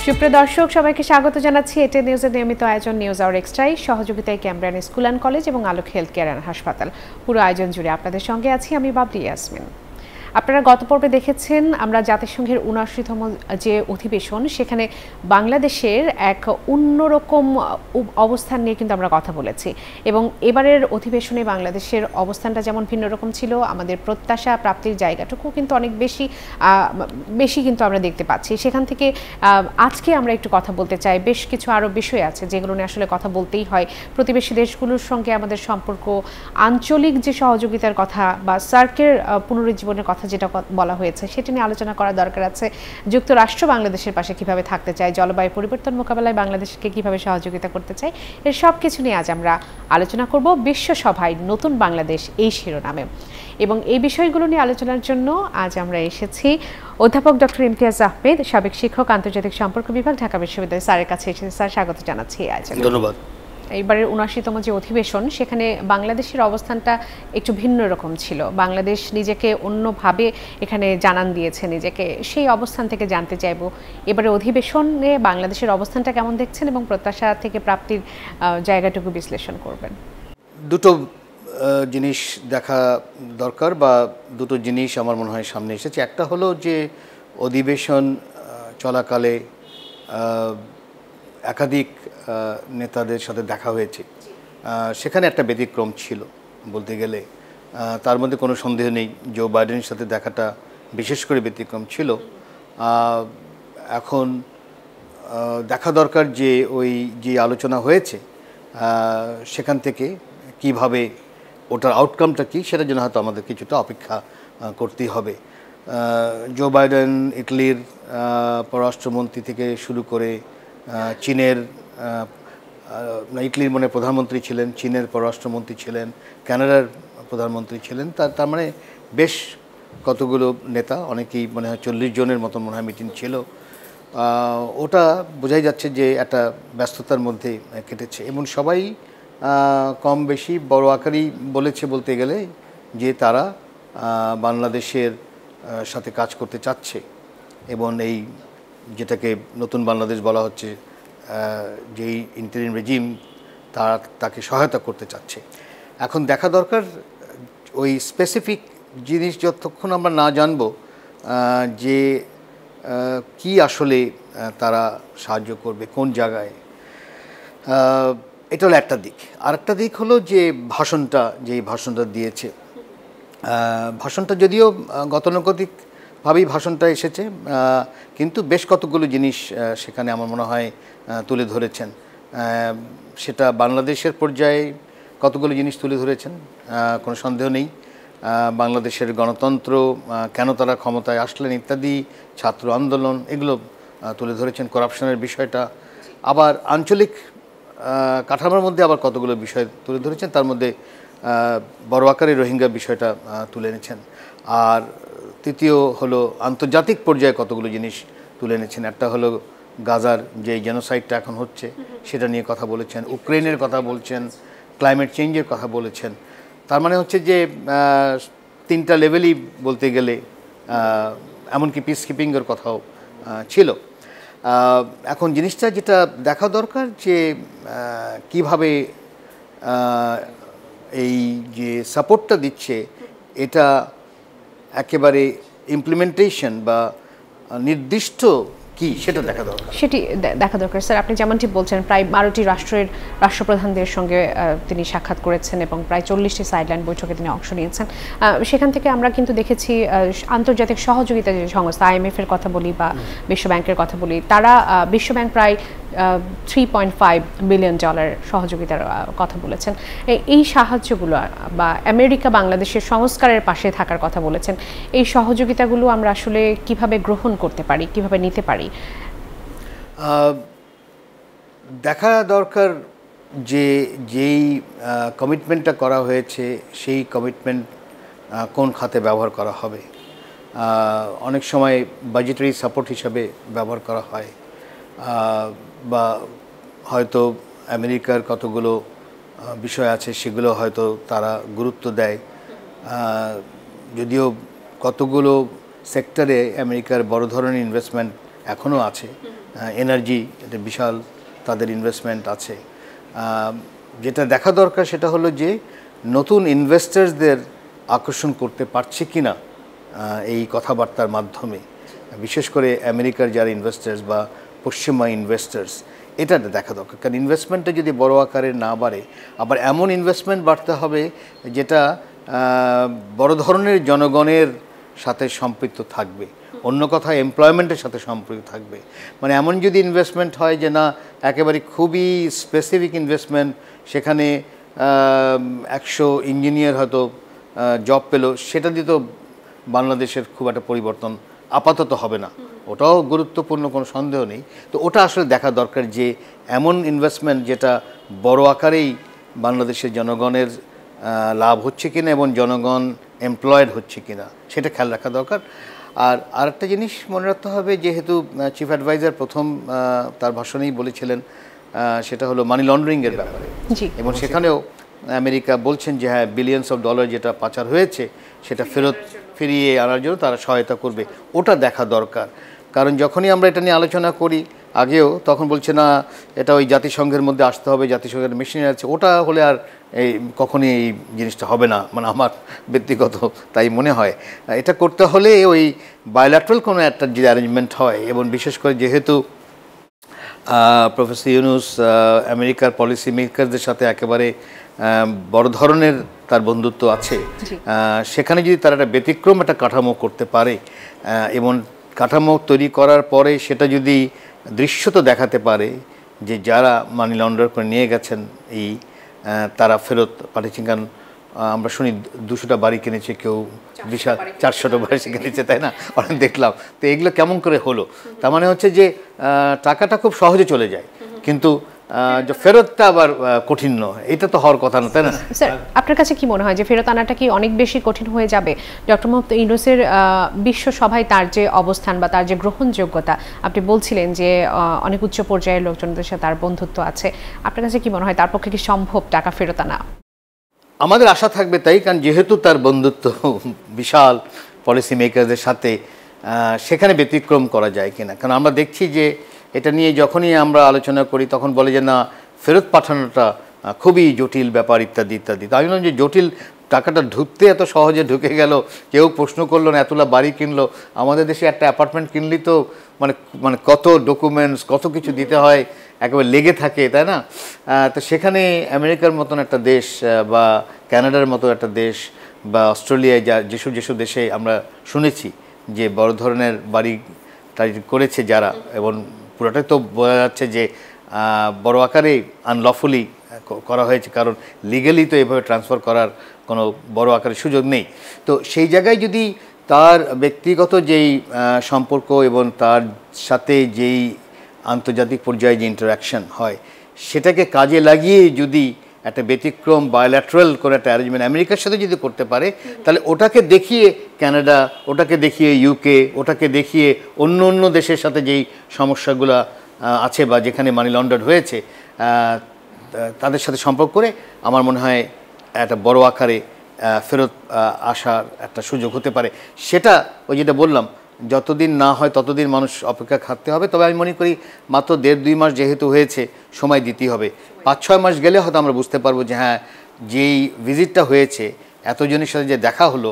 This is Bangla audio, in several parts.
সুপ্রিয় দর্শক সবাইকে স্বাগত জানাচ্ছি এটি নিউজের নিয়মিত আয়োজন নিউজ আওয়ার এক্সট্রাই সহযোগিতায় ক্যামব্রিয়ান স্কুল অ্যান্ড কলেজ এবং আলোক হেলথ কেয়ার অ্যান্ড হাসপাতাল। পুরো আয়োজন জুড়ে আপনাদের সঙ্গে আছি আমি বাবলি ইয়াসমিন। আপনারা গত পর্বে দেখেছেন আমরা জাতিসংঘের ৭৯তম যে অধিবেশন সেখানে বাংলাদেশের এক অন্যরকম অবস্থান নিয়ে কিন্তু আমরা কথা বলেছি এবং এবারের অধিবেশনে বাংলাদেশের অবস্থানটা যেমন ভিন্ন রকম ছিল, আমাদের প্রত্যাশা প্রাপ্তির জায়গাটুকু কিন্তু অনেক বেশি কিন্তু আমরা দেখতে পাচ্ছি। সেখান থেকে আজকে আমরা একটু কথা বলতে চাই। বেশ কিছু আরও বিষয় আছে যেগুলো নিয়ে আসলে কথা বলতেই হয়। প্রতিবেশী দেশগুলোর সঙ্গে আমাদের সম্পর্ক, আঞ্চলিক যে সহযোগিতার কথা বা সার্কের পুনরুজ্জীবনের কথা যেটা বলা হয়েছে সেটা নিয়ে আলোচনা করা দরকার আছে। যুক্তরাষ্ট্র বাংলাদেশের পাশে কিভাবে থাকতে চায়, জলবায়ু পরিবর্তন মোকাবেলায় বাংলাদেশকে কিভাবে সহযোগিতা করতে চায়, এর সব কিছু নিয়ে আজ আমরা আলোচনা করব বিশ্বসভায় নতুন বাংলাদেশ এই শিরোনামে। এবং এই বিষয়গুলো নিয়ে আলোচনার জন্য আজ আমরা এসেছি অধ্যাপক ডক্টর ইমতিয়াজ আহমেদ, সাবেক শিক্ষক, আন্তর্জাতিক সম্পর্ক বিভাগ, ঢাকা বিশ্ববিদ্যালয়। স্যারের কাছে এসেছি। স্যার, স্বাগত জানাচ্ছি। ধন্যবাদ। এইবারের ৭৯তম যে অধিবেশন সেখানে বাংলাদেশের অবস্থানটা একটু ভিন্ন রকম ছিল। বাংলাদেশ নিজেকে অন্যভাবে এখানে জানান দিয়েছে নিজেকে। সেই অবস্থান থেকে জানতে চাইব এবারে অধিবেশনে বাংলাদেশের অবস্থানটা কেমন দেখছেন এবং প্রত্যাশা থেকে প্রাপ্তির জায়গাটুকু বিশ্লেষণ করবেন। দুটো জিনিস দেখা দরকার বা দুটো জিনিস আমার মনে হয় সামনে এসেছে। একটা হলো যে অধিবেশন চলাকালে একাধিক নেতাদের সাথে দেখা হয়েছে, সেখানে একটা ব্যতিক্রম ছিল বলতে গেলে। তার মধ্যে কোনো সন্দেহ নেই জো বাইডেনের সাথে দেখাটা বিশেষ করে ব্যতিক্রম ছিল। এখন দেখা দরকার যে ওই যে আলোচনা হয়েছে সেখান থেকে কিভাবে ওটার আউটকামটা কী সেটার জন্য হয়তো আমাদের কিছুটা অপেক্ষা করতেই হবে। জো বাইডেন ইটালির পররাষ্ট্রমন্ত্রী থেকে শুরু করে চীনের ইটালির প্রধানমন্ত্রী ছিলেন, চীনের পররাষ্ট্রমন্ত্রী ছিলেন, কানাডার প্রধানমন্ত্রী ছিলেন। তার মানে বেশ কতগুলো নেতা, অনেকেই মনে হয় ৪০ জনের মতো মনে হয় মিটিং ছিল। ওটা বোঝাই যাচ্ছে যে একটা ব্যস্ততার মধ্যে কেটেছে এবং সবাই কম বেশি বড় আকারই বলেছে বলতে গেলে যে তারা বাংলাদেশের সাথে কাজ করতে চাচ্ছে এবং এই যেটাকে নতুন বাংলাদেশ বলা হচ্ছে, যেই ইন্টারিম রেজিম তাকে সহায়তা করতে চাচ্ছে। এখন দেখা দরকার ওই স্পেসিফিক জিনিস যতক্ষণ আমরা না জানব যে কি আসলে তারা সাহায্য করবে কোন জায়গায়, এটা হলো একটা দিক। আরেকটা দিক হলো যে ভাষণটা দিয়েছে, ভাষণটা যদিও গতানুগতিকভাবেই ভাষণটা এসেছে, কিন্তু বেশ কতগুলো জিনিস সেখানে আমার মনে হয় তুলে ধরেছেন। সেটা বাংলাদেশের পর্যায়ে কতগুলো জিনিস তুলে ধরেছেন, কোনো সন্দেহ নেই। বাংলাদেশের গণতন্ত্র, কেন তারা ক্ষমতায় আসলেন ইত্যাদি, ছাত্র আন্দোলন, এগুলো তুলে ধরেছেন। করাপশনের বিষয়টা, আবার আঞ্চলিক কাঠামোর মধ্যে আবার কতগুলো বিষয় তুলে ধরেছেন। তার মধ্যে বড় আকারে রোহিঙ্গা বিষয়টা তুলে এনেছেন। আর তৃতীয় হলো আন্তর্জাতিক পর্যায়ে কতগুলো জিনিস তুলে এনেছেন। একটা হলো গাজার যে জেনোসাইডটা এখন হচ্ছে সেটা নিয়ে কথা বলেছেন, ইউক্রেনের কথা বলছেন, ক্লাইমেট চেঞ্জের কথা বলেছেন। তার মানে হচ্ছে যে তিনটা লেভেলই বলতে গেলে, এমনকি পিস কিপিংয়ের কথাও ছিল। এখন জিনিসটা যেটা দেখা দরকার যে কিভাবে এই যে সাপোর্টটা দিচ্ছে এটা একেবারে ইমপ্লিমেন্টেশন বা নির্দিষ্ট কি সেটা দেখা দরকার, সেটি দেখা দরকার। স্যার, আপনি যেমনটি বলছেন প্রায় 12টি রাষ্ট্রপ্রধানদের সঙ্গে তিনি সাক্ষাৎ করেছেন এবং প্রায় 40টি সাইডলাইন বৈঠকে তিনি অংশ নিয়েছেন। সেখান থেকে আমরা কিন্তু দেখেছি আন্তর্জাতিক সহযোগিতা যে সংস্থা IMF এর কথা বলি বা বিশ্বব্যাংকের কথা বলি, তারা বিশ্বব্যাংক প্রায় $3.5 বিলিয়ন সহযোগিতার কথা বলেছেন। এই সাহায্যগুলো বা আমেরিকা বাংলাদেশের সংস্কারের পাশে থাকার কথা বলেছেন। এই সহযোগিতাগুলো আমরা আসলে কিভাবে গ্রহণ করতে পারি, কিভাবে নিতে পারি? দেখা দরকার যে যেই কমিটমেন্টটা করা হয়েছে সেই কমিটমেন্ট কোন খাতে ব্যবহার করা হবে। অনেক সময় বাজেটারি সাপোর্ট হিসাবে ব্যবহার করা হয়, বা হয়তো আমেরিকার কতগুলো বিষয় আছে সেগুলো হয়তো তারা গুরুত্ব দেয়। যদিও কতগুলো সেক্টরে আমেরিকার বড় ধরনের ইনভেস্টমেন্ট এখনও আছে, এনার্জি, এটা বিশাল তাদের ইনভেস্টমেন্ট আছে। যেটা দেখা দরকার সেটা হলো যে নতুন ইনভেস্টার্সদের আকর্ষণ করতে পারছে কি না এই কথাবার্তার মাধ্যমে, বিশেষ করে আমেরিকার যারা ইনভেস্টার্স বা পশ্চিমা ইনভেস্টার্স, এটা দেখা দরকার। কারণ ইনভেস্টমেন্টটা যদি বড় আকারে না বাড়ে, আবার এমন ইনভেস্টমেন্ট বাড়তে হবে যেটা বড় ধরনের জনগণের সাথে সম্পৃক্ত থাকবে, অন্য কথা এমপ্লয়মেন্টের সাথে সম্পৃক্ত থাকবে। মানে এমন যদি ইনভেস্টমেন্ট হয় যে না একেবারে খুবই স্পেসিফিক ইনভেস্টমেন্ট, সেখানে 100 ইঞ্জিনিয়ার হয়তো জব পেলো, সেটা দিয়ে তো বাংলাদেশের খুব একটা পরিবর্তন আপাতত হবে না। ওটাও গুরুত্বপূর্ণ, কোনো সন্দেহ নেই। তো ওটা আসলে দেখা দরকার যে এমন ইনভেস্টমেন্ট যেটা বড় আকারেই বাংলাদেশের জনগণের লাভ হচ্ছে কিনা এবং জনগণ এমপ্লয়েড হচ্ছে কিনা, সেটা খেয়াল রাখা দরকার। আর আরেকটা জিনিস মনে রাখতে হবে, যেহেতু চিফ অ্যাডভাইজার প্রথম তার ভাষণেই বলেছিলেন, সেটা হলো মানি লন্ডারিংয়ের ব্যাপারে, এবং সেখানেও আমেরিকা বলছেন যে হ্যাঁ বিলিয়নস অফ ডলার যেটা পাচার হয়েছে সেটা ফিরিয়ে আনার জন্য তারা সহায়তা করবে। ওটা দেখা দরকার, কারণ যখনই আমরা এটা নিয়ে আলোচনা করি আগেও, তখন বলছে না এটা ওই জাতিসংঘের মধ্যে আসতে হবে, জাতিসংঘের মেশিনারি আছে, ওটা হলে আর এই কখনই এই জিনিসটা হবে না, মানে আমার ব্যক্তিগত তাই মনে হয়। এটা করতে হলে ওই বায়োল্যাটারাল কোনো একটা যে অ্যারেঞ্জমেন্ট হয়, এবং বিশেষ করে যেহেতু প্রফেসর ইউনুস আমেরিকার পলিসি মেকারদের সাথে একেবারে বড় ধরনের তার বন্ধুত্ব আছে, সেখানে যদি তারা একটা ব্যতিক্রম একটা কাঠামো করতে পারে এবং কাঠামো তৈরি করার পরে সেটা যদি দৃশ্যত দেখাতে পারে যে যারা মানি লন্ডার করে নিয়ে গেছেন এই তারা ফেরত পাঠিয়েছেন। কারণ আমরা শুনি 200টা বাড়ি কিনেছে, কেউ বিশাল 400টা বাড়ি কিনেছে, তাই না, অনেক দেখলাম। তো এগুলো কেমন করে হলো? তার মানে হচ্ছে যে টাকাটা খুব সহজে চলে যায়, কিন্তু ফেরতটা আবার কঠিন নয়। এটা তো হওয়ার কথা না, তাই না? স্যার, আপনার কাছে কি মনে হয় যে ফেরত আনাটা কি অনেক বেশি কঠিন হয়ে যাবে? ডক্টর মোহাম্মদ ইউনূসের বিশ্ব সভায় তার যে অবস্থান বা তার যে গ্রহণযোগ্যতা, আপনি বলছিলেন যে অনেক উচ্চ পর্যায়ের লোকজনদের সাথে তার বন্ধুত্ব আছে, আপনার কাছে কি মনে হয় তার পক্ষে কি সম্ভব টাকা ফেরত আনা? আমাদের আশা থাকবে তাই, কারণ যেহেতু তার বন্ধুত্ব বিশাল পলিসি মেকারদের সাথে, সেখানে ব্যতিক্রম করা যায় কিনা। কারণ আমরা দেখছি যে এটা নিয়ে যখনই আমরা আলোচনা করি তখন বলে যে না ফেরত পাঠানোটা খুবই জটিল ব্যাপার ইত্যাদি ইত্যাদি। তাই জন্য যে জটিল, টাকাটা ঢুকতে এত সহজে ঢুকে গেল, কেউ প্রশ্ন করলো না, এতলা বাড়ি কিনলো। আমাদের দেশে একটা অ্যাপার্টমেন্ট কিনলেই তো মানে কত ডকুমেন্টস, কত কিছু দিতে হয়, একেবারে লেগে থাকে, তাই না? তো সেখানে আমেরিকার মতন একটা দেশ বা কানাডার মতো একটা দেশ বা অস্ট্রেলিয়ায় যেসব দেশে আমরা শুনেছি যে বড় ধরনের বাড়ি টাড়ি করেছে যারা, এবং পুরোটাই তো বোঝা যাচ্ছে যে বড় আকারে আনলফুলি করা হয়েছে, কারণ লিগালি তো এভাবে ট্রান্সফার করার কোনো বড় আকারের সুযোগ নেই। তো সেই জায়গায় যদি তার ব্যক্তিগত যেই সম্পর্ক এবং তার সাথে যেই আন্তর্জাতিক পর্যায়ে যে ইন্টারাকশন হয়, সেটাকে কাজে লাগিয়ে যদি একটা ব্যতিক্রম বায়োল্যাটারাল করে একটা অ্যারেঞ্জমেন্ট আমেরিকার সাথে যদি করতে পারে, তাহলে ওটাকে দেখিয়ে কানাডা, ওটাকে দেখিয়ে ইউকে, ওটাকে দেখিয়ে অন্য অন্য দেশের সাথে যেই সমস্যাগুলো আছে বা যেখানে মানি লন্ডার হয়েছে তাদের সাথে সম্পর্ক করে আমার মনে হয় একটা বড় আকারে ফেরত আসার একটা সুযোগ হতে পারে। সেটা ওই যেটা বললাম, যতদিন না হয় ততদিন মানুষ অপেক্ষা খাটতে হবে। তবে আমি মনে করি মাত্র 1.5-2 মাস যেহেতু হয়েছে, সময় দিতেই হবে। 5-6 মাস গেলে হয়তো আমরা বুঝতে পারবো যে হ্যাঁ যেই ভিজিটটা হয়েছে, এতজনের সাথে যে দেখা হলো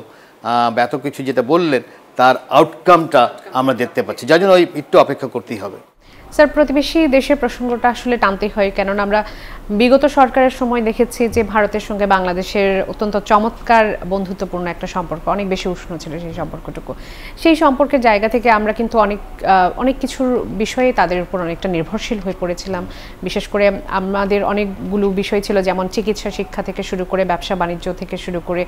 বা এত কিছু যেটা বললেন, তার আউটকামটা আমরা দেখতে পাচ্ছি, যার জন্য একটু অপেক্ষা করতেই হবে। স্যার, প্রতিবেশী দেশের প্রসঙ্গটা আসলে টানতেই হয়, কেননা আমরা বিগত সরকারের সময় দেখেছি যে ভারতের সঙ্গে বাংলাদেশের অত্যন্ত চমৎকার বন্ধুত্বপূর্ণ একটা সম্পর্ক, অনেক বেশি উষ্ণ ছিল সেই সম্পর্কটুকু। সেই সম্পর্কের জায়গা থেকে আমরা কিন্তু অনেক কিছুর বিষয়ে তাদের উপর অনেকটা নির্ভরশীল হয়ে পড়েছিলাম। বিশেষ করে আমাদের অনেকগুলো বিষয় ছিল, যেমন চিকিৎসা শিক্ষা থেকে শুরু করে ব্যবসা বাণিজ্য থেকে শুরু করে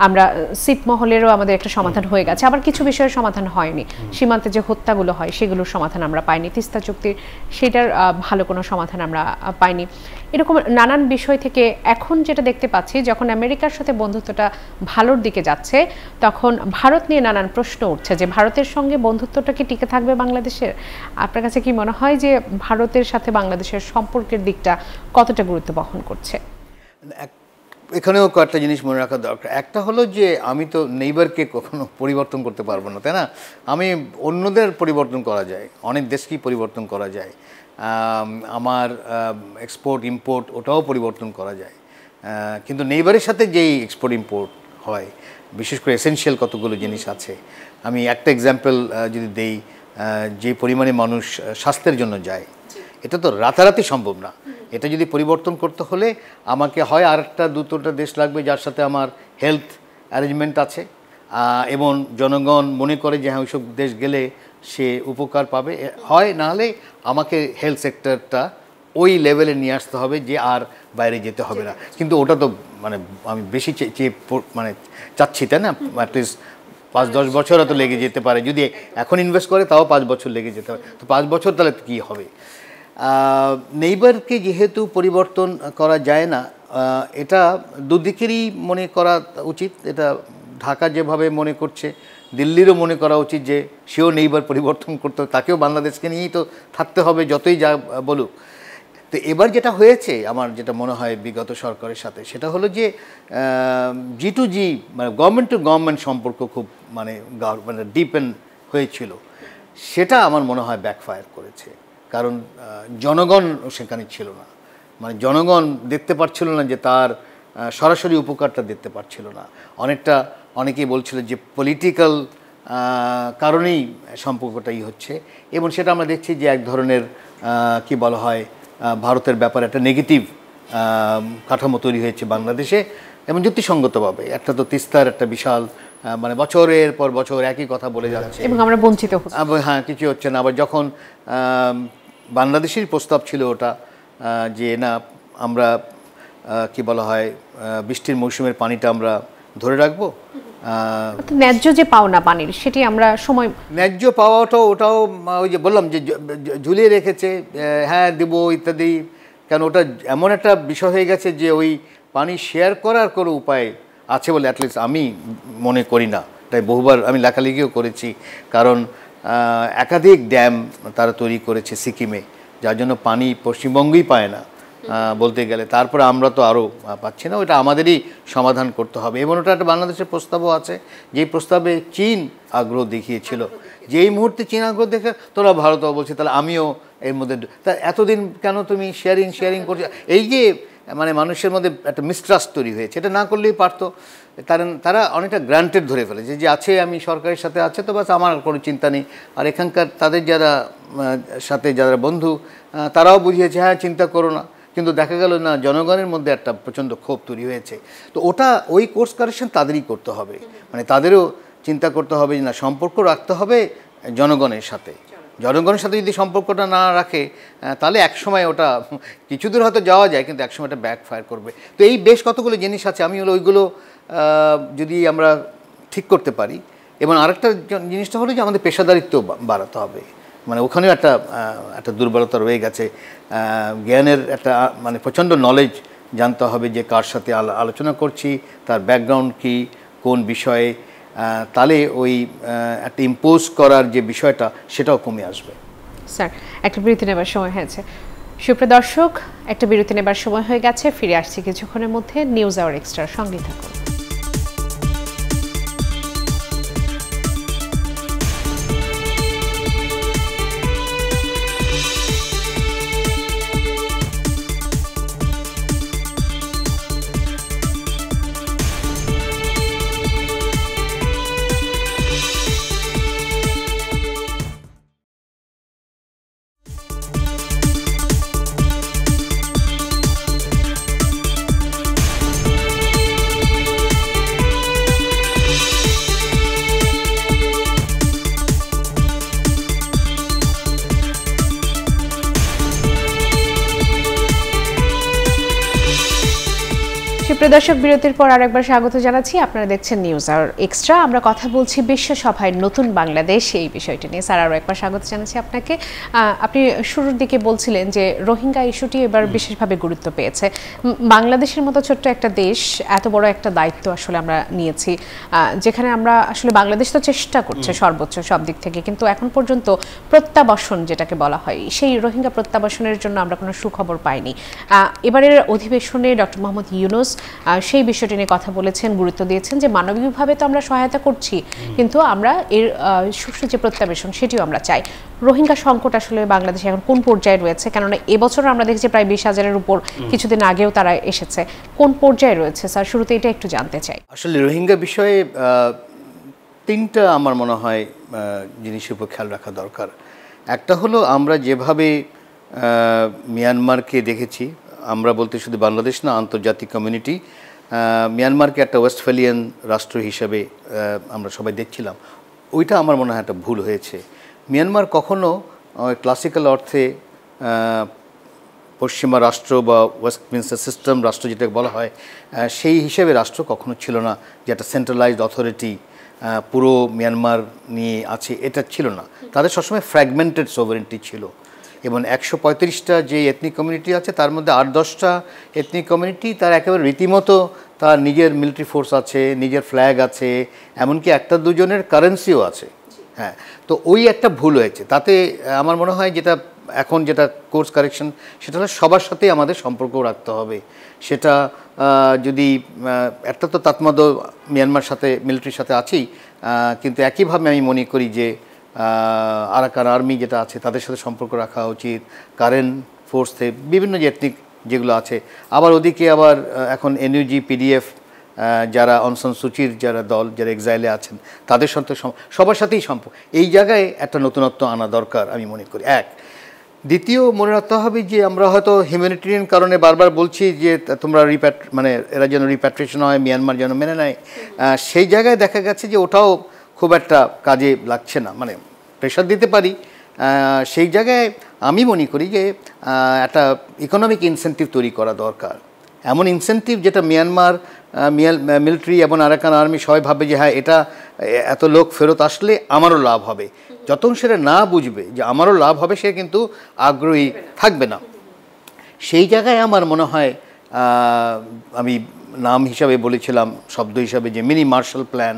আমরা ছিটমহলেরও আমাদের একটা সমাধান হয়ে গেছে, আবার কিছু বিষয়ের সমাধান হয়নি। সীমান্তে যে হত্যাগুলো হয় সেগুলোর সমাধান আমরা পাইনি, তিস্তা চুক্তির সেটার ভালো কোনো সমাধান আমরা পাইনি। এরকম নানান বিষয় থেকে এখন যেটা দেখতে পাচ্ছি, যখন আমেরিকার সাথে বন্ধুত্বটা ভালোর দিকে যাচ্ছে, তখন ভারত নিয়ে নানান প্রশ্ন উঠছে যে ভারতের সঙ্গে বন্ধুত্বটা কি টিকে থাকবে বাংলাদেশের? আপনার কাছে কি মনে হয় যে ভারতের সাথে বাংলাদেশের সম্পর্কের দিকটা কতটা গুরুত্ব বহন করছে? এখানেও কয়েকটা জিনিস মনে রাখা দরকার। একটা হলো যে আমি তো নেইবারকে কখনো পরিবর্তন করতে পারবো না, তাই না? আমি অন্যদের পরিবর্তন করা যায়, অনেক দেশকেই পরিবর্তন করা যায়, আমার এক্সপোর্ট ইম্পোর্ট ওটাও পরিবর্তন করা যায়, কিন্তু নেইবারের সাথে যেই এক্সপোর্ট ইম্পোর্ট হয়, বিশেষ করে এসেনশিয়াল কতগুলো জিনিস আছে। আমি একটা এক্সাম্পল যদি দেই, যে পরিমাণে মানুষ স্বাস্থ্যের জন্য যায়, এটা তো রাতারাতি সম্ভব না। এটা যদি পরিবর্তন করতে হলে আমাকে হয় আরেকটা দুটোটা দেশ লাগবে যার সাথে আমার হেলথ অ্যারেঞ্জমেন্ট আছে এবং জনগণ মনে করে যে হ্যাঁ ওইসব দেশ গেলে সে উপকার পাবে, হয় নাহলে আমাকে হেলথ সেক্টরটা ওই লেভেলে নিয়ে আসতে হবে যে আর বাইরে যেতে হবে না। কিন্তু ওটা তো মানে আমি বেশি মানে চাচ্ছি, তাই না? অ্যাটলিস্ট 5-10 বছর হয়তো লেগে যেতে পারে, যদি এখন ইনভেস্ট করে তাও 5 বছর লেগে যেতে পারে। তো 5 বছর তাহলে কী হবে? নেইবারকে যেহেতু পরিবর্তন করা যায় না, এটা দুদিকেরই মনে করা উচিত। এটা ঢাকা যেভাবে মনে করছে, দিল্লিরও মনে করা উচিত যে সেও নেইবার পরিবর্তন করতে হবে, তাকেও বাংলাদেশকে নিয়েই তো থাকতে হবে যতই যা বলুক। তো এবার যেটা হয়েছে আমার যেটা মনে হয় বিগত সরকারের সাথে, সেটা হলো যে G2G মানে গভর্নমেন্ট টু গভর্নমেন্ট সম্পর্ক খুব মানে ডিপেন্ড হয়েছিল। সেটা আমার মনে হয় ব্যাকফায়ার করেছে, কারণ জনগণ সেখানে ছিল না, মানে জনগণ দেখতে পাচ্ছিল না যে তার সরাসরি উপকারটা দেখতে পাচ্ছিল না। অনেকেই বলছিল যে পলিটিক্যাল কারণেই সম্পর্কটাই হচ্ছে, এবং সেটা আমরা দেখছি যে এক ধরনের কি বলা হয় ভারতের ব্যাপারে একটা নেগেটিভ কাঠামো তৈরি হয়েছে বাংলাদেশে, এবং যুক্তিসঙ্গতভাবে। একটা তো তিস্তার একটা বিশাল মানে বছরের পর বছর একই কথা বলে যাচ্ছে এবং আমরা বঞ্চিত হচ্ছি। হ্যাঁ, কিছু হচ্ছে না। আবার যখন বাংলাদেশের প্রস্তাব ছিল ওটা যে না আমরা কি বলা হয় বৃষ্টির মৌসুমের পানিটা আমরা ধরে রাখবো, ন্যায্য যে পাওনা পানির সেটি আমরা সময় ন্যায্য পাওয়াটাও ওটাও ওই যে বললাম যে ঝুলিয়ে রেখেছে, হ্যাঁ দেবো ইত্যাদি। কেন ওটা এমন একটা বিষয় হয়ে গেছে যে ওই পানি শেয়ার করার কোনো উপায় আছে বলে অ্যাটলিস্ট আমি মনে করি না। তাই বহুবার আমি লেখালেখিও করেছি, কারণ একাধিক ড্যাম তারা তৈরি করেছে সিকিমে, যার জন্য পানি পশ্চিমবঙ্গই পায় না বলতে গেলে। তারপরে আমরা তো আরও পাচ্ছি না, ওটা আমাদেরই সমাধান করতে হবে। এবং ওটা একটা বাংলাদেশের প্রস্তাবও আছে, যেই প্রস্তাবে চীন আগ্রহ দেখিয়েছিল। যেই মুহূর্তে চীন আগ্রহ দেখে তোরা ভারতও বলছে তাহলে আমিও এর মধ্যে, তা এতদিন কেন তুমি শেয়ারিং করছো? এই যে মানে মানুষের মধ্যে একটা মিসট্রাস্ট তৈরি হয়েছে, এটা না করলেই পারতো। কারণ তারা অনেকটা গ্রান্টেড ধরে ফেলেছে যে আছে, আমি সরকারের সাথে আছে তো বাস, আমার কোনো চিন্তা নেই। আর এখানকার তাদের যারা বন্ধু তারাও বুঝিয়েছে হ্যাঁ চিন্তা করো না, কিন্তু দেখা গেল না জনগণের মধ্যে একটা প্রচণ্ড ক্ষোভ তৈরি হয়েছে। তো ওই কোর্স কারেকশন তাদেরই করতে হবে, মানে তাদেরও চিন্তা করতে হবে যে না সম্পর্ক রাখতে হবে জনগণের সাথে। জনগণের সাথে যদি সম্পর্কটা না রাখে তাহলে একসময় ওটা কিছু দূর হয়তো যাওয়া যায়, কিন্তু একসময় এটা ব্যাকফায়ার করবে। তো এই বেশ কতগুলো জিনিস আছে, আমি ওইগুলো যদি আমরা ঠিক করতে পারি। এবং আরেকটা জিনিসটা হলো যে আমাদের পেশাদারিত্ব বাড়াতে হবে, মানে ওখানেও একটা দুর্বলতা রয়ে গেছে। জ্ঞানের একটা মানে প্রচণ্ড নলেজ জানতে হবে যে কার সাথে আলোচনা করছি, তার ব্যাকগ্রাউন্ড কী, কোন বিষয়ে, তাহলে ওই একটা ইম্পোজ করার যে বিষয়টা সেটাও কমে আসবে। স্যার, একটা বিরতি নেবার সময় হয়েছে। সুপ্রিয় দর্শক, একটা বিরতি নেবার সময় হয়ে গেছে, ফিরে আসছি কিছুক্ষণের মধ্যে। নিউজ আওয়ার এক্সট্রার সঙ্গে থাকুন। দর্শক, বিরতির পর আরেকবার স্বাগত জানাচ্ছি। আপনারা দেখছেন নিউজ আওয়ার এক্সট্রা। আমরা কথা বলছি বিশ্ব সভায় নতুন বাংলাদেশ এই বিষয়টি নিয়ে। স্যার, আরও একবার স্বাগত জানাচ্ছি আপনাকে। আপনি শুরুর দিকে বলছিলেন যে রোহিঙ্গা ইস্যুটি এবার বিশেষভাবে গুরুত্ব পেয়েছে। বাংলাদেশের মতো ছোট্ট একটা দেশ, এত বড় একটা দায়িত্ব আসলে আমরা নিয়েছি, যেখানে আমরা আসলে বাংলাদেশ তো চেষ্টা করছে সর্বোচ্চ সব দিক থেকে, কিন্তু এখন পর্যন্ত প্রত্যাবাসন যেটাকে বলা হয়, সেই রোহিঙ্গা প্রত্যাবাসনের জন্য আমরা কোনো সুখবর পাইনি। এবারের অধিবেশনে ডক্টর মোহাম্মদ ইউনূস সেই বিষয়টি নিয়ে কথা বলেছেন, গুরুত্ব দিয়েছেন যে মানবিকভাবে তো আমরা সহায়তা করছি, কিন্তু আমরা এর সুষ্ঠু যে প্রত্যাবেশন সেটিও আমরা চাই। রোহিঙ্গা সংকট আসলে বাংলাদেশে এখন কোন পর্যায়ে রয়েছে? কেননা এবছর আমরা দেখছি প্রায় 20,000-এর উপর, কিছুদিন আগেও তারা এসেছে। কোন পর্যায়ে রয়েছে স্যার, শুরুতে এটা একটু জানতে চাই। আসলে রোহিঙ্গা বিষয়ে তিনটা আমার মনে হয় জিনিসের উপর খেয়াল রাখা দরকার। একটা হলো আমরা যেভাবে মিয়ানমারকে দেখেছি, আমরা বলতে শুধু বাংলাদেশ না, আন্তর্জাতিক কমিউনিটি মিয়ানমারকে একটা ওয়েস্টফ্যালিয়ান রাষ্ট্র হিসেবে আমরা সবাই দেখছিলাম। ওইটা আমার মনে হয় একটা ভুল হয়েছে। মিয়ানমার কখনো ক্লাসিক্যাল অর্থে পশ্চিমা রাষ্ট্র বা ওয়েস্টমিনস্টার সিস্টেম রাষ্ট্র যেটা বলা হয় সেই হিসেবে রাষ্ট্র কখনো ছিল না, যে একটা সেন্ট্রালাইজড অথরিটি পুরো মিয়ানমার নিয়ে আছে, এটা ছিল না। তাদের সবসময় ফ্র্যাগমেন্টেড সোভারেন্টি ছিল, এবং 135টা যে এথনিক কমিউনিটি আছে তার মধ্যে 8-10টা এথনিক কমিউনিটি তার একেবারে রীতিমতো তার নিজের মিলিটারি ফোর্স আছে, নিজের ফ্ল্যাগ আছে, এমনকি একটা দুজনের কারেন্সিও আছে। হ্যাঁ, তো ওই একটা ভুল হয়েছে। তাতে আমার মনে হয় যেটা এখন যেটা কোর্স কারেকশন, সেটা হলো সবার সাথেই আমাদের সম্পর্ক রাখতে হবে। সেটা যদি একটা তো তাতমাদ মিয়ানমার সাথে মিলিটারির সাথে আছেই, কিন্তু একইভাবে আমি মনে করি যে আরাকান আর্মি যেটা আছে তাদের সাথে সম্পর্ক রাখা উচিত, কারেন্ট ফোর্সে বিভিন্ন যে এথনিক যেগুলো আছে। আবার ওদিকে আবার এখন এনইউজি পিডিএফ যারা অং সান সুচির যারা দল, যারা এক্সাইলে আছেন, তাদের সাথে সবার সাথেই সম্পর্ক, এই জায়গায় একটা নতুনত্ব আনা দরকার আমি মনে করি। এক, দ্বিতীয় মনে রাখতে হবে যে আমরা হয়তো হিউম্যানিটেরিয়ান কারণে বারবার বলছি যে তোমরা মানে এরা যেন রিপ্যাট্রিয়েশন হয়, মিয়ানমার যেন মেনে নেয়, সেই জায়গায় দেখা গেছে যে ওটাও খুব একটা কাজে লাগছে না, মানে প্রেশার দিতে পারি। সেই জায়গায় আমি মনে করি যে একটা ইকোনমিক ইনসেন্টিভ তৈরি করা দরকার, এমন ইনসেন্টিভ যেটা মিয়ানমার মিলিটারি এবং আরাকান আর্মি সবাই ভাবে যে হ্যাঁ এটা এত লোক ফেরত আসলে আমারও লাভ হবে। যতক্ষণ সেটা না বুঝবে যে আমারও লাভ হবে, সে কিন্তু আগ্রহী থাকবে না। সেই জায়গায় আমার মনে হয় আমি নাম হিসাবে বলেছিলাম, শব্দ হিসাবে, যে মিনি মার্শাল প্ল্যান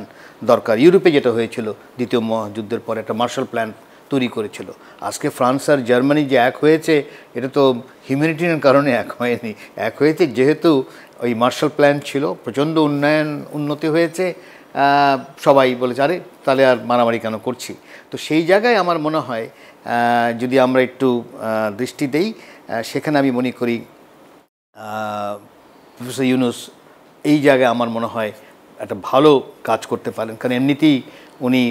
দরকার। ইউরোপে যেটা হয়েছিল দ্বিতীয় মহাযুদ্ধের পরে একটা মার্শাল প্ল্যান তৈরি করেছিল। আজকে ফ্রান্স আর জার্মানি যে এক হয়েছে, এটা তো হিউম্যানিটেরিয়ান কারণে এক হয়নি, এক হয়েছে যেহেতু ওই মার্শাল প্ল্যান ছিল, প্রচণ্ড উন্নতি হয়েছে, সবাই বলেছে আরে তাহলে আর মারামারি কেন করছি। তো সেই জায়গায় আমার মনে হয় যদি আমরা একটু দৃষ্টি দেই, সেখানে আমি মনে করি প্রফেসর ইউনূস এই জায়গায় আমার মনে হয় একটা ভালো কাজ করতে পারেন। কারণ এমনিতেই উনি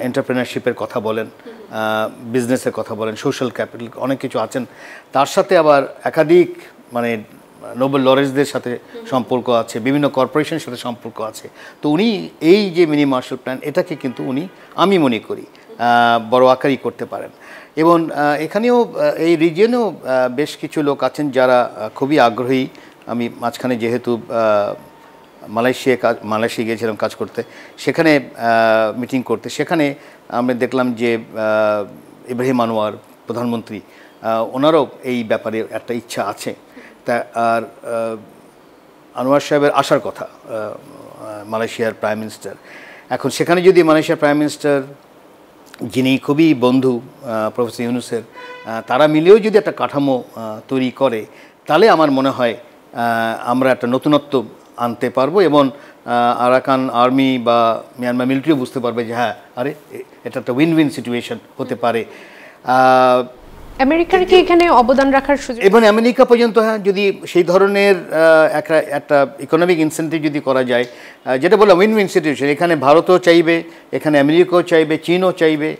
এন্টারপ্রেনারশিপের কথা বলেন, বিজনেসের কথা বলেন, সোশ্যাল ক্যাপিটাল অনেক কিছু আছেন। তার সাথে আবার একাধিক মানে নোবেল লরেন্সদের সাথে সম্পর্ক আছে, বিভিন্ন কর্পোরেশনের সাথে সম্পর্ক আছে। তো উনি এই যে মিনি মার্শাল প্ল্যান, এটাকে কিন্তু উনি আমি মনে করি বড় আকারই করতে পারেন। এবং এখানেও এই রিজিয়নেও বেশ কিছু লোক আছেন যারা খুবই আগ্রহী। আমি মাঝখানে যেহেতু মালয়েশিয়া গিয়েছিলাম কাজ করতে, সেখানে মিটিং করতে, সেখানে আমরা দেখলাম যে ইব্রাহিম আনোয়ার প্রধানমন্ত্রী, ওনারও এই ব্যাপারে একটা ইচ্ছা আছে। তা আর আনোয়ার সাহেবের আসার কথা, মালয়েশিয়ার প্রাইম মিনিস্টার। এখন সেখানে যদি মালয়েশিয়ার প্রাইম মিনিস্টার, যিনি খুবই বন্ধু প্রফেসর ইউনূসের, তারা মিলেও যদি একটা কাঠামো তৈরি করে, তাহলে আমার মনে হয় আমরা একটা নতুনত্ব আনতে পারবো, এবং আরাকান আর্মি বা মিয়ানমার মিলিটারিও বুঝতে পারবে যে হ্যাঁ আরে এটা একটা উইন উইন সিচুয়েশন হতে পারে। আমেরিকার কি এখানে অবদান রাখার সুযোগ? এবং আমেরিকা পর্যন্ত হ্যাঁ, যদি সেই ধরনের একটা ইকোনমিক ইনসেন্টিভ যদি করা যায়, যেটা বললাম উইন উইন সিচুয়েশন, এখানে ভারতও চাইবে, এখানে আমেরিকাও চাইবে, চীনও চাইবে।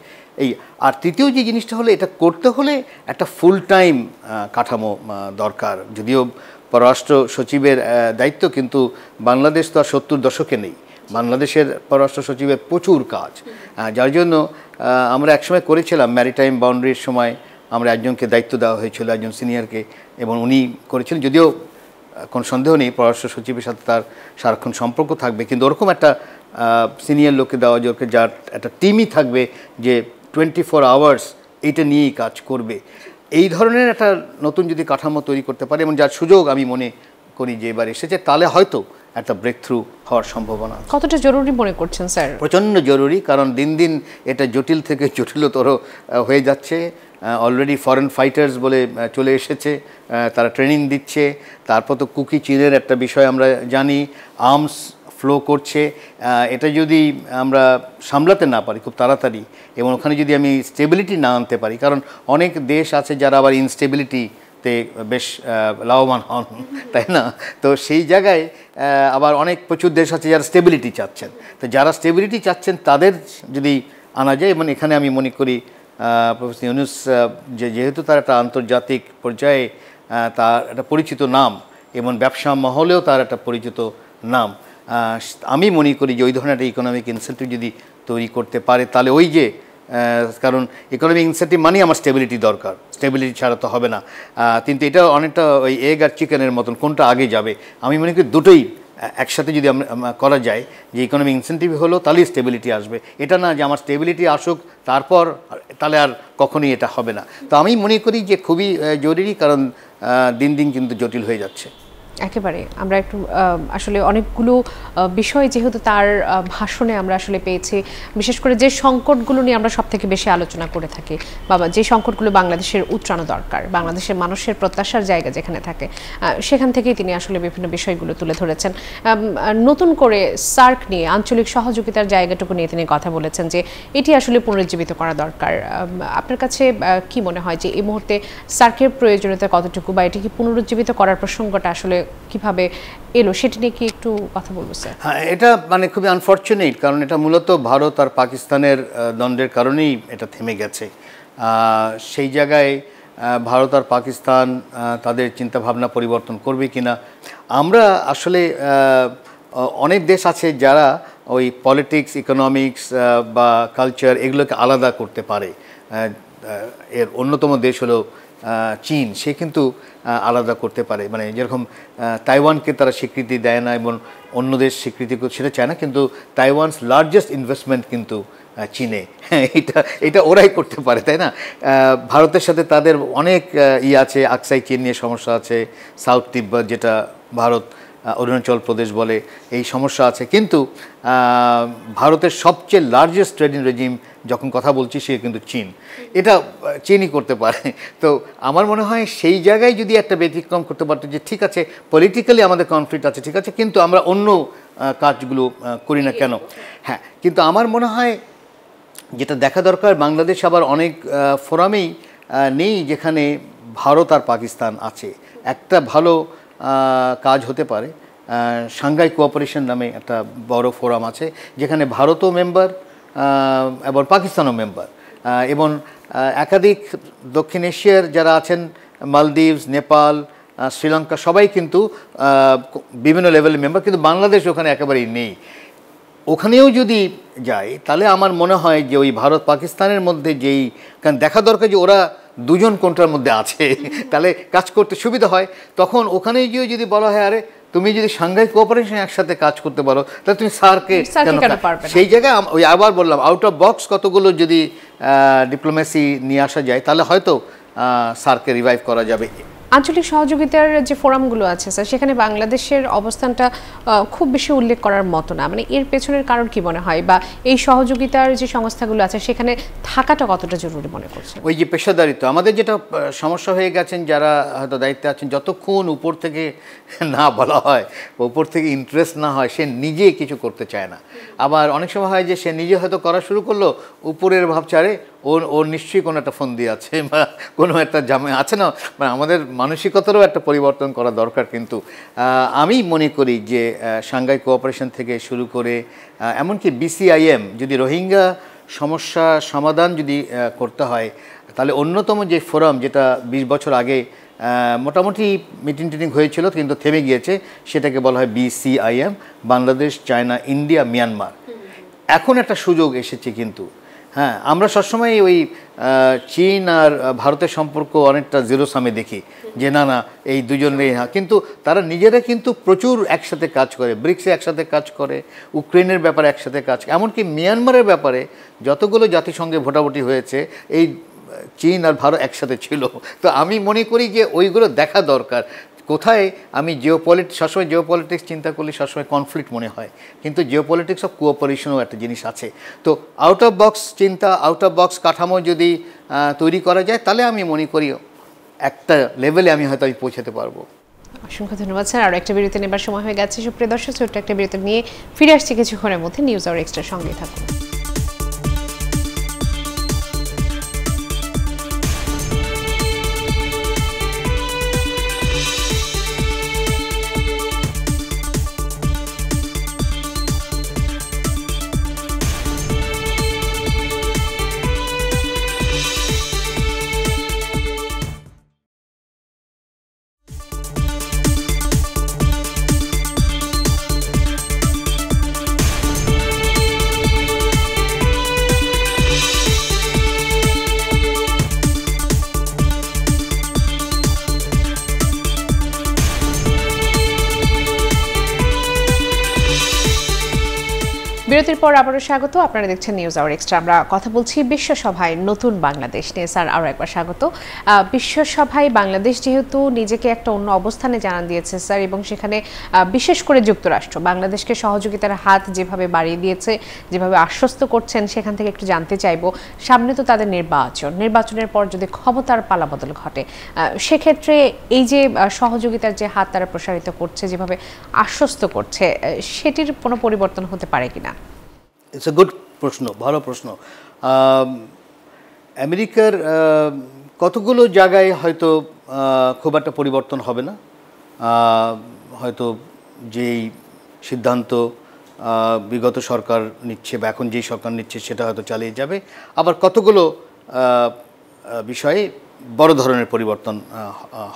এই আর তৃতীয় যে জিনিসটা হলো, এটা করতে হলে একটা ফুল টাইম কাঠামো দরকার। যদিও পররাষ্ট্র সচিবের দায়িত্ব, কিন্তু বাংলাদেশ তো আর 70 দশকে নেই। বাংলাদেশের পররাষ্ট্র সচিবের প্রচুর কাজ, যার জন্য আমরা একসময় করেছিলাম ম্যারিটাইম বাউন্ডারির সময়, আমরা একজনকে দায়িত্ব দেওয়া হয়েছিল, একজন সিনিয়রকে, এবং উনি করেছিলেন। যদিও কোনো সন্দেহ নেই পররাষ্ট্র সচিবের সাথে তার সারাক্ষণ সম্পর্ক থাকবে, কিন্তু ওরকম একটা সিনিয়র লোককে দেওয়া, যে ওকে যার একটা টিমই থাকবে যে 24 আওয়ার্স এইটা নিয়েই কাজ করবে। এই ধরনের একটা নতুন যদি কাঠামো তৈরি করতে পারে, এবং যার সুযোগ আমি মনে করি যে এবার এসেছে, তাহলে হয়তো একটা ব্রেক থ্রু হওয়ার সম্ভাবনা। কতটা জরুরি মনে করছেন স্যার? প্রচণ্ড জরুরি, কারণ দিন দিন এটা জটিল থেকে জটিলতর হয়ে যাচ্ছে। অলরেডি ফরেন ফাইটার্স বলে চলে এসেছে, তারা ট্রেনিং দিচ্ছে। তারপর তো কুকি চীনের একটা বিষয় আমরা জানি, আর্মস ফ্লো করছে। এটা যদি আমরা সামলাতে না পারি খুব তাড়াতাড়ি, এবং ওখানে যদি আমি স্টেবিলিটি না আনতে পারি, কারণ অনেক দেশ আছে যারা আবার ইনস্টেবিলিটিতে বেশ লাভবান হন, তাই না? তো সেই জায়গায় আবার অনেক প্রচুর দেশ আছে যারা স্টেবিলিটি চাচ্ছেন। তো যারা স্টেবিলিটি চাচ্ছেন তাদের যদি আনা যায়, এবং এখানে আমি মনে করি প্রফেসর ইউনূস যেহেতু তার একটা আন্তর্জাতিক পর্যায়ে তার একটা পরিচিত নাম, এবং ব্যবসা মহলেও তার একটা পরিচিত নাম, আমি মনে করি যে ওই ধরনের একটা ইকোনমিক ইনসেন্টিভ যদি তৈরি করতে পারে, তাহলে ওই যে কারণ ইকোনমিক ইনসেন্টিভ মানে আমার স্টেবিলিটি দরকার, স্টেবিলিটি ছাড়া তো হবে না। কিন্তু এটা অনেকটা ওই এগ আর চিকেনের মতন, কোনটা আগে যাবে? আমি মনে করি দুটোই একসাথে যদি আমরা করা যায়, যে ইকোনমিক ইনসেন্টিভ হলো তাহলেই স্টেবিলিটি আসবে, এটা না যে আমার স্টেবিলিটি আসুক তারপর, তাহলে আর কখনোই এটা হবে না। তো আমি মনে করি যে খুবই জরুরি, কারণ দিন দিন কিন্তু জটিল হয়ে যাচ্ছে। একেবারে আমরা একটু আসলে অনেকগুলো বিষয় যেহেতু তার ভাষণে আমরা আসলে পেয়েছি, বিশেষ করে যে সংকটগুলো নিয়ে আমরা সব থেকে বেশি আলোচনা করে থাকি, বাবা যে সংকটগুলো বাংলাদেশের উত্তরানো দরকার, বাংলাদেশের মানুষের প্রত্যাশার জায়গা যেখানে থাকে, সেখান থেকেই তিনি আসলে বিভিন্ন বিষয়গুলো তুলে ধরেছেন। নতুন করে সার্ক নিয়ে, আঞ্চলিক সহযোগিতার জায়গাটুকু নিয়ে তিনি কথা বলেছেন যে এটি আসলে পুনরুজ্জীবিত করা দরকার। আপনার কাছে কি মনে হয় যে এই মুহূর্তে সার্কের প্রয়োজনীয়তা কতটুকু, বা এটি কি পুনরুজ্জীবিত করার প্রসঙ্গটা আসলে কিভাবে এলো, সেটা নিয়ে কি একটু কথা বলবো স্যার? হ্যাঁ, এটা মানে খুবই আনফর্চুনেট, কারণ এটা মূলত ভারত আর পাকিস্তানের দ্বন্দ্বের কারণেই এটা থেমে গেছে। সেই জায়গায় ভারত আর পাকিস্তান তাদের চিন্তাভাবনা পরিবর্তন করবে কিনা, আমরা আসলে অনেক দেশ আছে যারা ওই পলিটিক্স, ইকোনমিক্স বা কালচার এগুলোকে আলাদা করতে পারে। এর অন্যতম দেশ হলো চীন, সে কিন্তু আলাদা করতে পারে। মানে যেরকম তাইওয়ানকে তারা স্বীকৃতি দেয় না এবং অন্য দেশ স্বীকৃতি সেটা চায় না, কিন্তু তাইওয়ানস লার্জেস্ট ইনভেস্টমেন্ট কিন্তু চীনে। হ্যাঁ, এটা ওরাই করতে পারে, তাই না? ভারতের সাথে তাদের অনেক আছে, আকসাই চীন নিয়ে সমস্যা আছে, সাউথ তিব্বত যেটা ভারত অরুণাচল প্রদেশ বলে, এই সমস্যা আছে। কিন্তু ভারতের সবচেয়ে লার্জেস্ট ট্রেডিং রেজিম যখন কথা বলছি, সে কিন্তু চীন, এটা চীনই করতে পারে। তো আমার মনে হয় সেই জায়গায় যদি একটা ব্যতিক্রম করতে পারতো, যে ঠিক আছে পলিটিক্যালি আমাদের কনফ্লিক্ট আছে, ঠিক আছে, কিন্তু আমরা অন্য কাজগুলো করি না কেন? হ্যাঁ, কিন্তু আমার মনে হয় যেটা দেখা দরকার, বাংলাদেশ আবার অনেক ফোরামেই নেই যেখানে ভারত আর পাকিস্তান আছে। একটা ভালো কাজ হতে পারে, সাংঘাই কোঅপারেশন নামে একটা বড় ফোরাম আছে, যেখানে ভারতও মেম্বার এবং পাকিস্তানও মেম্বার, এবং একাধিক দক্ষিণ এশিয়ার যারা আছেন, মালদ্বীপ, নেপাল, শ্রীলঙ্কা, সবাই কিন্তু বিভিন্ন লেভেলের মেম্বার, কিন্তু বাংলাদেশ ওখানে একেবারেই নেই। ওখানেও যদি যায় তাহলে আমার মনে হয় যে ওই ভারত পাকিস্তানের মধ্যে যেই, কারণ দেখা দরকার যে ওরা দুজন কোনটার মধ্যে আছে, তাহলে কাজ করতে সুবিধা হয়। তখন ওখানে গিয়ে যদি বলা হয়, আরে তুমি যদি সাংঘাই কোঅপারেশন একসাথে কাজ করতে পারো, তাহলে তুমি সার্কে কেন পারবে? সেই জায়গায় ওই আবার বললাম, আউট অফ বক্স কতগুলো যদি ডিপ্লোমেসি নিয়ে আসা যায়, তাহলে হয়তো সার্কে রিভাইভ করা যাবে। আঞ্চলিক সহযোগিতার যে ফোরামগুলো আছে স্যার, সেখানে বাংলাদেশের অবস্থানটা খুব বেশি উল্লেখ করার মতো না, মানে এর পেছনের কারণ কি মনে হয়, বা এই সহযোগিতার যে সংস্থাগুলো আছে সেখানে থাকাটা কতটা জরুরি মনে করছেন? ওই যে পেশাদারিত্ব, আমাদের যেটা সমস্যা হয়ে গেছেন যারা হয়তো দায়িত্বে আছেন, যতক্ষণ উপর থেকে না বলা হয়, উপর থেকে ইন্টারেস্ট না হয়, সে নিজে কিছু করতে চায় না। আবার অনেক সময় হয় যে সে নিজে হয়তো করা শুরু করলো, উপরের ভাবচারে ওর নিশ্চয়ই কোনো একটা ফন্দি আছে বা কোনো একটা জামে আছে না, মানে আমাদের মানসিকতারও একটা পরিবর্তন করা দরকার। কিন্তু আমি মনে করি যে সাংঘাই কোঅপারেশন থেকে শুরু করে এমনকি BCIM, যদি রোহিঙ্গা সমস্যা সমাধান যদি করতে হয়, তাহলে অন্যতম যে ফোরাম, যেটা 20 বছর আগে মোটামুটি মিটিং হয়েছিল কিন্তু থেমে গিয়েছে, সেটাকে বলা হয় BCIM, Bangladesh, China, India, Myanmar. এখন একটা সুযোগ এসেছে কিন্তু। হ্যাঁ, আমরা সবসময় ওই চীন আর ভারতের সম্পর্ক অনেকটা জিরো সামে দেখি, যে না না এই দুজনেই, হ্যাঁ, কিন্তু তারা নিজেরা কিন্তু প্রচুর একসাথে কাজ করে, ব্রিক্সে একসাথে কাজ করে, ইউক্রেনের ব্যাপারে একসাথে কাজ করে, এমনকি মিয়ানমারের ব্যাপারে যতগুলো জাতিসংঘে ভোটাভুটি হয়েছে, এই চীন আর ভারত একসাথে ছিল। তো আমি মনে করি যে ওইগুলো দেখা দরকার। কোথায় আমি সবসময় জিওপলিটিক্স চিন্তা করলে সবসময় কনফ্লিক্ট মনে হয়, কিন্তু জিওপলিটিক্স অফ কোঅপারেশনও একটা জিনিস আছে। তো আউট অফ বক্স চিন্তা, আউট অফ বক্স কাঠামো যদি তৈরি করা যায়, তাহলে আমি মনে করি একটা লেভেলে আমি পৌঁছাতে পারবো। অসংখ্য ধন্যবাদ স্যার। আরও একটা বিরতি নেবার সময় হয়ে গেছে। সুপ্রিয় দর্শক, ছোট্ট একটা বিরতি নিয়ে ফিরে আসছি কিছুক্ষণের মধ্যে। নিউজ আওয়ার এক্সট্রার সঙ্গে থাকুন। বিরতির পর আবারও স্বাগত। আপনারা দেখছেন নিউজ আওয়ার এক্সট্রা। আমরা কথা বলছি বিশ্বসভায় নতুন বাংলাদেশ নিয়ে। স্যার, আরও একবার স্বাগত। বিশ্বসভায় বাংলাদেশ যেহেতু নিজেকে একটা অন্য অবস্থানে জানান দিয়েছে স্যার, এবং সেখানে বিশেষ করে যুক্তরাষ্ট্র বাংলাদেশকে সহযোগিতার হাত যেভাবে বাড়িয়ে দিয়েছে, যেভাবে আশ্বস্ত করছেন, সেখান থেকে একটু জানতে চাইবো, সামনে তো তাদের নির্বাচনের পর যদি ক্ষমতার পালাবদল ঘটে, সেক্ষেত্রে এই যে সহযোগিতার যে হাত তারা প্রসারিত করছে, যেভাবে আশ্বস্ত করছে, সেটির কোনো পরিবর্তন হতে পারে কিনা? ইটস এ গুড প্রশ্ন, ভালো প্রশ্ন। আমেরিকার কতগুলো জায়গায় হয়তো খুব একটা পরিবর্তন হবে না, হয়তো যেই সিদ্ধান্ত বিগত সরকার নিচ্ছে বা এখন যেই সরকার নিচ্ছে সেটা হয়তো চালিয়ে যাবে। আবার কতগুলো বিষয়ে বড় ধরনের পরিবর্তন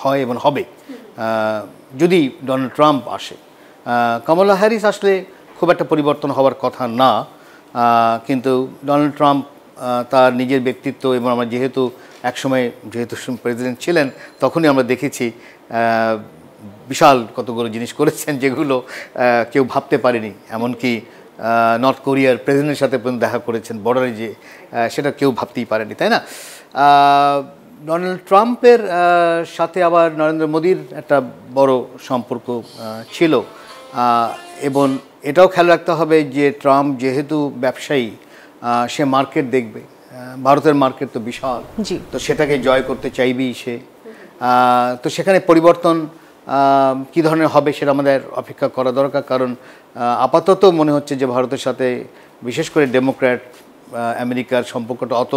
হয় এবং হবে যদি ডোনাল্ড ট্রাম্প আসে। কমলা হ্যারিস আসলে খুব একটা পরিবর্তন হওয়ার কথা না, কিন্তু ডোনাল্ড ট্রাম্প তার নিজের ব্যক্তিত্ব, এবং আমরা যেহেতু একসময় প্রেসিডেন্ট ছিলেন, তখনই আমরা দেখেছি বিশাল কতগুলো জিনিস করেছেন যেগুলো কেউ ভাবতে পারেনি। এমনকি নর্থ কোরিয়ার প্রেসিডেন্টের সাথে দেখা করেছেন বর্ডারে, যে সেটা কেউ ভাবতেই পারেনি, তাই না? ডোনাল্ড ট্রাম্পের সাথে আবার নরেন্দ্র মোদির একটা বড় সম্পর্ক ছিল, এবং এটাও খেয়াল রাখতে হবে যে ট্রাম্প যেহেতু ব্যবসায়ী, সে মার্কেট দেখবে। ভারতের মার্কেট তো বিশাল, তো সেটাকে জয় করতে চাইবেই সে। তো সেখানে পরিবর্তন কী ধরনের হবে সেটা আমাদের অপেক্ষা করা দরকার, কারণ আপাতত মনে হচ্ছে যে ভারতের সাথে বিশেষ করে ডেমোক্র্যাট আমেরিকার সম্পর্কটা অত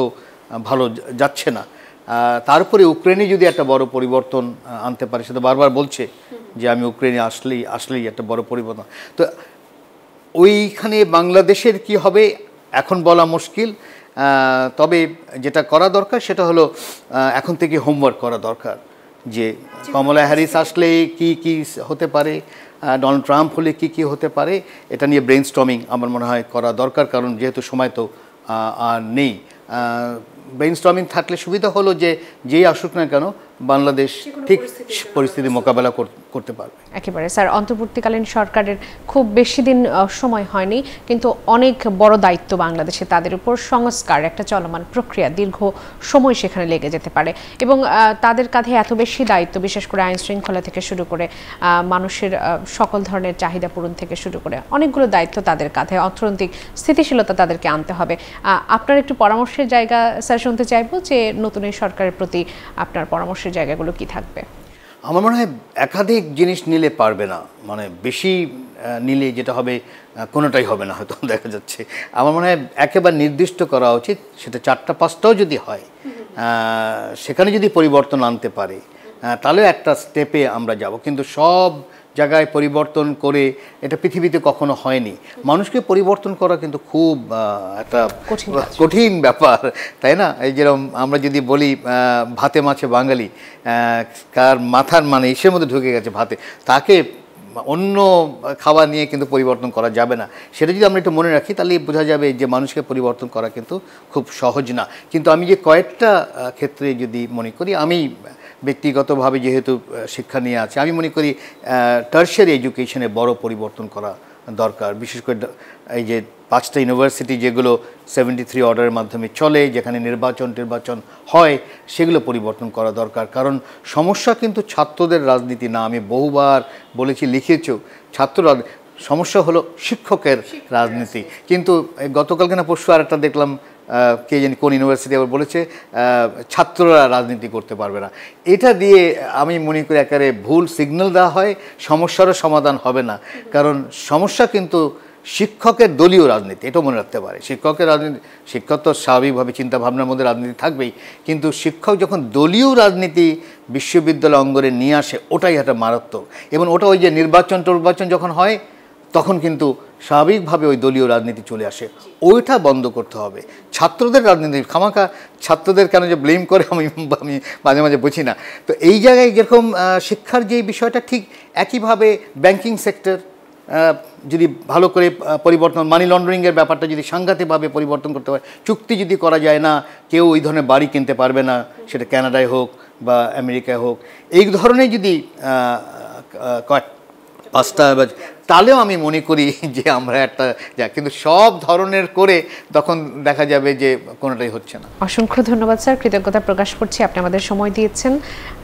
ভালো যাচ্ছে না। তারপরে ইউক্রেনে যদি একটা বড় পরিবর্তন আনতে পারে, সেটা বারবার বলছে যে আমি ইউক্রেনে আসলেই একটা বড় পরিবর্তন। তো ওইখানে বাংলাদেশের কি হবে এখন বলা মুশকিল, তবে যেটা করা দরকার সেটা হলো এখন থেকে হোমওয়ার্ক করা দরকার, যে কমলা হ্যারিস আসলে কি কি হতে পারে, ডোনাল্ড ট্রাম্প হলে কি কি হতে পারে, এটা নিয়ে ব্রেইনস্টর্মিং আমার মনে হয় করা দরকার, কারণ যেহেতু সময় তো আর নেই। ব্রেইনস্টর্মিং থাকলে সুবিধা হলো যে যেই আসুক না কেন বাংলাদেশ ঠিক পরিস্থিতি মোকাবেলা করতে পারবে। একেবারে স্যার, অন্তর্বর্তীকালীন সরকারের খুব বেশি দিন সময় হয়নি, কিন্তু অনেক বড় দায়িত্ব বাংলাদেশে তাদের উপর। সংস্কার একটা চলমান প্রক্রিয়া, দীর্ঘ সময় সেখানে লেগে যেতে পারে, এবং তাদের কাঁধে এত বেশি দায়িত্ব, বিশেষ করে আইন শৃঙ্খলা থেকে শুরু করে মানুষের সকল ধরনের চাহিদা পূরণ থেকে শুরু করে অনেকগুলো দায়িত্ব তাদের কাঁধে। অর্থনৈতিক স্থিতিশীলতা তাদেরকে আনতে হবে। আপনার একটু পরামর্শের জায়গা স্যার শুনতে চাইবো, যে নতুন এই সরকারের প্রতি আপনার পরামর্শের জায়গাগুলো কি থাকবে? আমার মনে হয় একাধিক জিনিস নিলে পারবে না, মানে বেশি নিলে যেটা হবে কোনোটাই হবে না হয়তো দেখা যাচ্ছে। আমার মনে হয় একেবারে নির্দিষ্ট করা উচিত, সেটা 4-5টাও যদি হয়, সেখানে যদি পরিবর্তন আনতে পারে তাহলে একটা স্টেপে আমরা যাব। কিন্তু সব জায়গায় পরিবর্তন করে এটা পৃথিবীতে কখনো হয়নি। মানুষকে পরিবর্তন করা কিন্তু খুব একটা কঠিন ব্যাপার, তাই না? এই যেরকম আমরা যদি বলি ভাতে মাছে বাঙালি, কার মাথার মানে ইসের মধ্যে ঢুকে গেছে ভাতে, তাকে অন্য খাবার নিয়ে কিন্তু পরিবর্তন করা যাবে না। সেটা যদি আমরা একটু মনে রাখি তাহলে বোঝা যাবে যে মানুষকে পরিবর্তন করা কিন্তু খুব সহজ না। কিন্তু আমি যে কয়েকটা ক্ষেত্রে যদি মনে করি, আমি ব্যক্তিগতভাবে যেহেতু শিক্ষা নিয়ে আছে, আমি মনে করি টার্শিয়ারি এডুকেশনে বড় পরিবর্তন করা দরকার। বিশেষ করে এই যে 5টা ইউনিভার্সিটি যেগুলো 73 অর্ডারের মাধ্যমে চলে, যেখানে নির্বাচন হয়, সেগুলো পরিবর্তন করা দরকার। কারণ সমস্যা কিন্তু ছাত্রদের রাজনীতি না, আমি বহুবার বলেছি, লিখেছো, সমস্যা হলো শিক্ষকের রাজনীতি। কিন্তু গতকালকে না পরশু আরেকটা দেখলাম, কে জানি কোন ইউনিভার্সিটি আবার বলেছে ছাত্ররা রাজনীতি করতে পারবে না। এটা দিয়ে আমি মনে করি একেবারে ভুল সিগন্যাল দেওয়া হয়, সমস্যারও সমাধান হবে না। কারণ সমস্যা কিন্তু শিক্ষকের দলীয় রাজনীতি, এটা মনে রাখতে পারে। শিক্ষকের রাজনীতি, শিক্ষক তো স্বাভাবিকভাবে চিন্তাভাবনার মধ্যে রাজনীতি থাকবেই, কিন্তু শিক্ষক যখন দলীয় রাজনীতি বিশ্ববিদ্যালয় অঙ্গনে নিয়ে আসে, ওটাই একটা মারাত্মক। এবং ওটা ওই যে নির্বাচন যখন হয়, তখন কিন্তু স্বাভাবিকভাবে ওই দলীয় রাজনীতি চলে আসে, ওইটা বন্ধ করতে হবে। ছাত্রদের রাজনীতি খামাখা ছাত্রদের কেন যে ব্লেম করে আমি মাঝে মাঝে বুঝি না। তো এই জায়গায় যেরকম শিক্ষার যে বিষয়টা, ঠিক একইভাবে ব্যাংকিং সেক্টর যদি ভালো করে পরিবর্তন, মানি লন্ডারিংয়ের ব্যাপারটা যদি সাংঘাতিকভাবে পরিবর্তন করতে পারে, চুক্তি যদি করা যায় না, কেউ ওই ধরনের বাড়ি কিনতে পারবে না, সেটা কানাডায় হোক বা আমেরিকায় হোক, এই ধরনের যদি 5টা, তাহলেও আমি মনে করি যে আমরা একটা কিন্তু সব ধরনের করে তখন দেখা যাবে যে কোনোটাই হচ্ছে না। অসংখ্য ধন্যবাদ স্যার, কৃতজ্ঞতা প্রকাশ করছি, আপনি আমাদের সময় দিয়েছেন,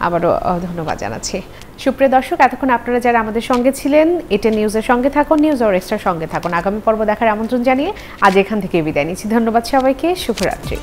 আবারও ধন্যবাদ জানাচ্ছি। সুপ্রিয় দর্শক, এতক্ষণ আপনারা যারা আমাদের সঙ্গে ছিলেন, এটেন নিউজের সঙ্গে থাকুন, নিউজ আওয়ার এক্সট্রার সঙ্গে থাকুন। আগামী পর্ব দেখার আমন্ত্রণ জানিয়ে আজ এখান থেকে বিদায় নিচ্ছি। ধন্যবাদ সবাইকে, শুভরাত্রি।